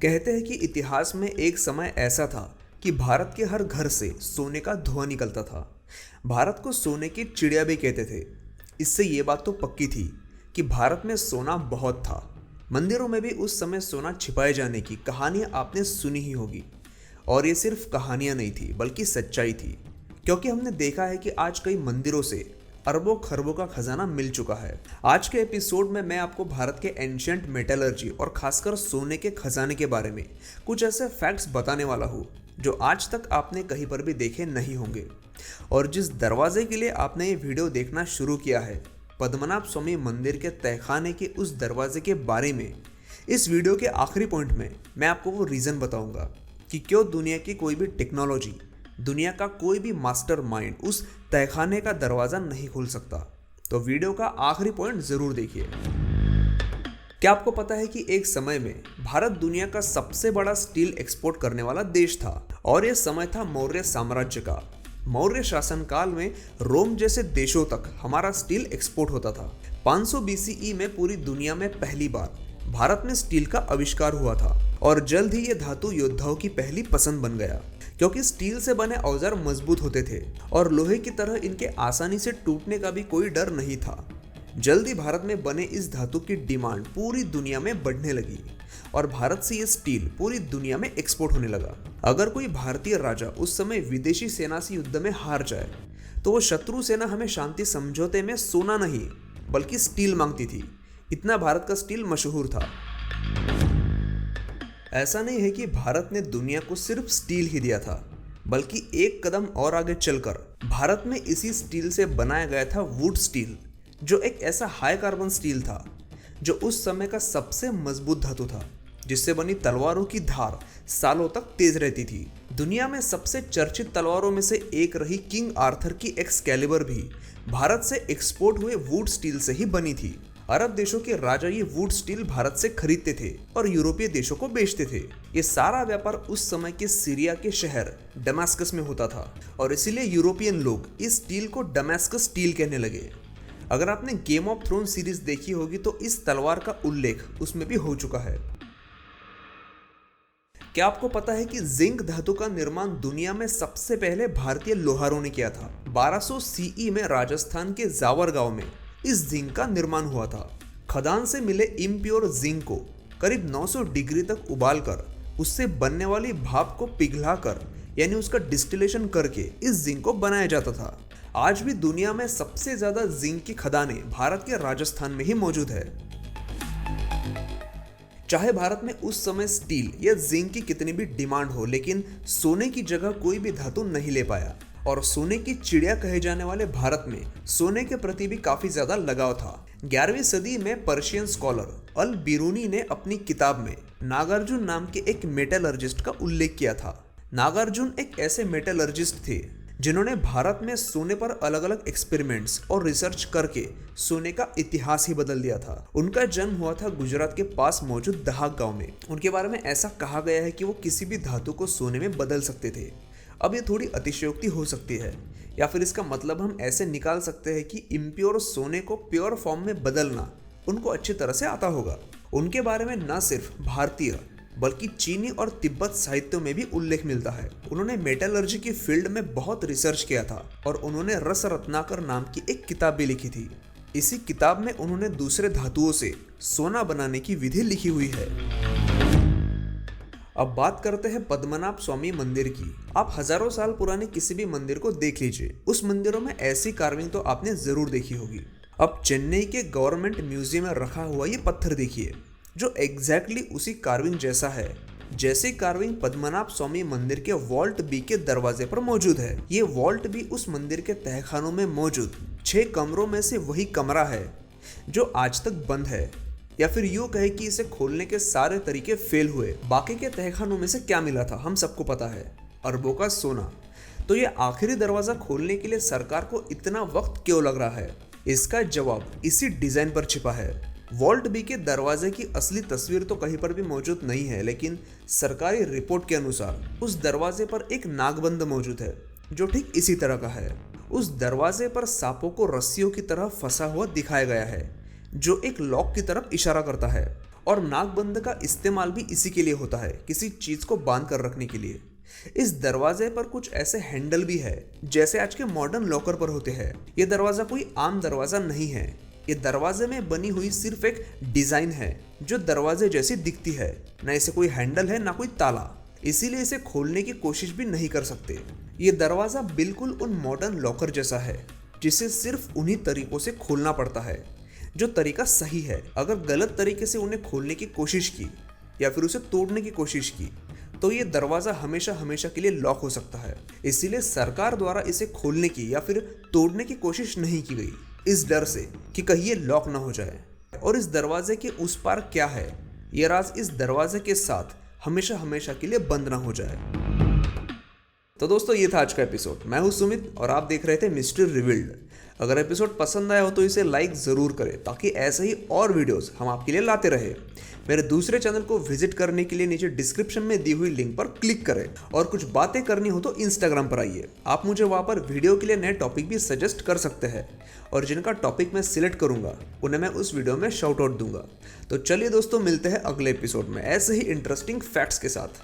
कहते हैं कि इतिहास में एक समय ऐसा था कि भारत के हर घर से सोने का धुआं निकलता था। भारत को सोने की चिड़िया भी कहते थे। इससे ये बात तो पक्की थी कि भारत में सोना बहुत था। मंदिरों में भी उस समय सोना छिपाए जाने की कहानियाँ आपने सुनी ही होगी। और ये सिर्फ कहानियाँ नहीं थी बल्कि सच्चाई थी, क्योंकि हमने देखा है कि आज कई मंदिरों से अरबों खरबों का खजाना मिल चुका है। आज के एपिसोड में मैं आपको भारत के एंशियंट मेटलर्जी और खासकर सोने के खजाने के बारे में कुछ ऐसे फैक्ट्स बताने वाला हूँ जो आज तक आपने कहीं पर भी देखे नहीं होंगे। और जिस दरवाजे के लिए आपने ये वीडियो देखना शुरू किया है, पद्मनाभ स्वामी मंदिर के तहखाने के उस दरवाजे के बारे में, इस वीडियो के आखिरी पॉइंट में मैं आपको वो रीज़न बताऊंगा कि क्यों दुनिया की कोई भी टेक्नोलॉजी, दुनिया का कोई भी मास्टर माइंड उस तहखाने का दरवाज़ा नहीं खोल सकता। तो वीडियो का आखिरी पॉइंट ज़रूर देखिए। क्या आपको पता है कि एक समय में भारत दुनिया का सबसे बड़ा स्टील एक्सपोर्ट करने वाला देश था, और यह समय था मौर्य साम्राज्य का। मौर्य शासनकाल में रोम जैसे देशों तक हमारा स्टील एक्सपोर्ट होता था। 500 BCE में पूरी दुनिया में पहली बार भारत में स्टील का आविष्कार हुआ था, और जल्द ही ये धातु योद्धाओं की पहली पसंद बन गया, क्योंकि स्टील से बने औजार मजबूत होते थे और लोहे की तरह इनके आसानी से टूटने का भी कोई डर नहीं था। जल्द ही भारत में बने इस धातु की डिमांड पूरी दुनिया में बढ़ने लगी और भारत से ये स्टील पूरी दुनिया में एक्सपोर्ट होने लगा। अगर कोई भारतीय राजा उस समय विदेशी सेना से युद्ध में हार जाए तो वो शत्रु सेना हमें शांति समझौते में सोना नहीं बल्कि स्टील मांगती थी। इतना भारत का स्टील मशहूर था। ऐसा नहीं है कि भारत ने दुनिया को सिर्फ स्टील ही दिया था, बल्कि एक कदम और आगे चलकर भारत में इसी स्टील से बनाया गया था वुड स्टील, जो एक ऐसा हाई कार्बन स्टील था जो उस समय का सबसे मजबूत धातु था, जिससे बनी तलवारों की धार सालों तक तेज रहती थी। दुनिया में सबसे चर्चित तलवारों में से एक रही किंग आर्थर की एक्सकैलिबर भी भारत से एक्सपोर्ट हुए वुड स्टील से ही बनी थी। अरब देशों के राजा ये वुड स्टील भारत से खरीदते थे और यूरोपीय देशों को बेचते थे। ये सारा व्यापार उस समय के सीरिया के शहर डमास्कस में होता था, और इसीलिए यूरोपियन लोग इस स्टील को डमास्कस स्टील कहने लगे। अगर आपने गेम ऑफ थ्रोन सीरीज देखी होगी तो इस तलवार का उल्लेख उसमें भी हो चुका है। क्या आपको पता है कि जिंक धातु का निर्माण दुनिया में सबसे पहले भारतीय लोहारों ने किया था? 1200 CE में राजस्थान के जावर गांव में इस जिंक का निर्माण हुआ था। खदान से मिले इम्प्योर जिंक को करीब 900 डिग्री तक उबालकर उससे बनने वाली भाप को पिघलाकर यानी उसका डिस्टिलेशन करके इस जिंक को बनाया जाता था। आज भी दुनिया में सबसे ज्यादा जिंक की खदानें भारत के राजस्थान में ही मौजूद है। चाहे भारत में उस समय स्टील या जिंक की कितनी भी डिमांड हो, लेकिन सोने की जगह कोई भी धातु नहीं ले पाया, और सोने की चिड़िया कहे जाने वाले भारत में सोने के प्रति भी काफी ज्यादा लगाव था। 11वीं सदी में पर्शियन स्कॉलर अल बिरूनी ने अपनी किताब में नागार्जुन नाम के एक मेटलर्जिस्ट का उल्लेख किया था। नागार्जुन एक ऐसे मेटलर्जिस्ट थे जिन्होंने भारत में सोने पर अलग अलग एक्सपेरिमेंट्स और रिसर्च करके सोने का इतिहास ही बदल दिया था। उनका जन्म हुआ था गुजरात के पास मौजूद दहाक गांव में। उनके बारे में ऐसा कहा गया है कि वो किसी भी धातु को सोने में बदल सकते थे। अब ये थोड़ी अतिशयोक्ति हो सकती है, या फिर इसका मतलब हम ऐसे निकाल सकते हैं कि इम्प्योर सोने को प्योर फॉर्म में बदलना उनको अच्छी तरह से आता होगा। उनके बारे में न सिर्फ भारतीय बल्कि चीनी और तिब्बत साहित्यों में भी उल्लेख मिलता है। उन्होंने मेटलर्जी की फील्ड में बहुत रिसर्च किया था और उन्होंने रस रत्नाकर नाम की एक किताब भी लिखी थी। इसी किताब में उन्होंने दूसरे धातुओं से सोना बनाने की विधि लिखी हुई है। अब बात करते हैं पद्मनाभ स्वामी मंदिर की। आप हजारों साल पुराने किसी भी मंदिर को देख लीजिए, उस मंदिरों में ऐसी कार्विंग तो आपने जरूर देखी होगी। अब चेन्नई के गवर्नमेंट म्यूजियम में रखा हुआ ये पत्थर देखिए, जो एग्जैक्टली उसी कार्विंग जैसा है जैसे कार्विंग पद्मनाभ स्वामी मंदिर के वॉल्ट बी के दरवाजे पर मौजूद है। ये वॉल्ट बी उस मंदिर के तहखानों में मौजूद 6 कमरों में से वही कमरा है जो आज तक बंद है, या फिर यूं कहे कि इसे खोलने के सारे तरीके फेल हुए। बाकी के तहखानों में से क्या मिला था हम सबको पता है, अरबों का सोना। तो ये आखिरी दरवाजा खोलने के लिए सरकार को इतना वक्त क्यों लग रहा है? इसका जवाब इसी डिजाइन पर छिपा है। वॉल्ट बी के दरवाजे की असली तस्वीर तो कहीं पर भी मौजूद नहीं है, लेकिन सरकारी रिपोर्ट के अनुसार उस दरवाजे पर एक नागबंद मौजूद है जो ठीक इसी तरह का है। उस दरवाजे पर सांपों को रस्सियों की तरह फंसा हुआ दिखाया गया है, जो एक लॉक की तरफ इशारा करता है। और नाकबंद का इस्तेमाल भी इसी के लिए होता है, किसी चीज को बांध कर रखने के लिए। इस दरवाजे पर कुछ ऐसे हैंडल भी है जैसे आज के मॉडर्न लॉकर पर होते हैं। ये दरवाजा कोई आम दरवाजा नहीं है, ये दरवाजे में बनी हुई सिर्फ एक डिजाइन है जो दरवाजे जैसी दिखती है। न इसे कोई हैंडल है ना कोई ताला, इसीलिए इसे खोलने की कोशिश भी नहीं कर सकते। ये दरवाजा बिल्कुल उन मॉडर्न लॉकर जैसा है जिसे सिर्फ उन्हीं तरीकों से खोलना पड़ता है जो तरीका सही है। अगर गलत तरीके से उन्हें खोलने की कोशिश की या फिर उसे तोड़ने की कोशिश की तो ये दरवाजा हमेशा हमेशा के लिए लॉक हो सकता है। इसीलिए सरकार द्वारा इसे खोलने की या फिर तोड़ने की कोशिश नहीं की गई, इस डर से कि कहीं ये लॉक ना हो जाए। और इस दरवाजे के उस पार क्या है, ये राज इस दरवाजे के साथ हमेशा हमेशा के लिए बंद ना हो जाए। तो दोस्तों, ये था आज का एपिसोड। मैं हूं सुमित और आप देख रहे थे मिस्ट्री रिवील्ड। अगर एपिसोड पसंद आया हो तो इसे लाइक ज़रूर करें ताकि ऐसे ही और वीडियोस हम आपके लिए लाते रहे। मेरे दूसरे चैनल को विजिट करने के लिए नीचे डिस्क्रिप्शन में दी हुई लिंक पर क्लिक करें और कुछ बातें करनी हो तो इंस्टाग्राम पर आइए। आप मुझे वहाँ पर वीडियो के लिए नए टॉपिक भी सजेस्ट कर सकते हैं और जिनका टॉपिक मैं सिलेक्ट करूँगा उन्हें मैं उस वीडियो में शाउट आउट दूंगा। तो चलिए दोस्तों, मिलते हैं अगले एपिसोड में ऐसे ही इंटरेस्टिंग फैक्ट्स के साथ।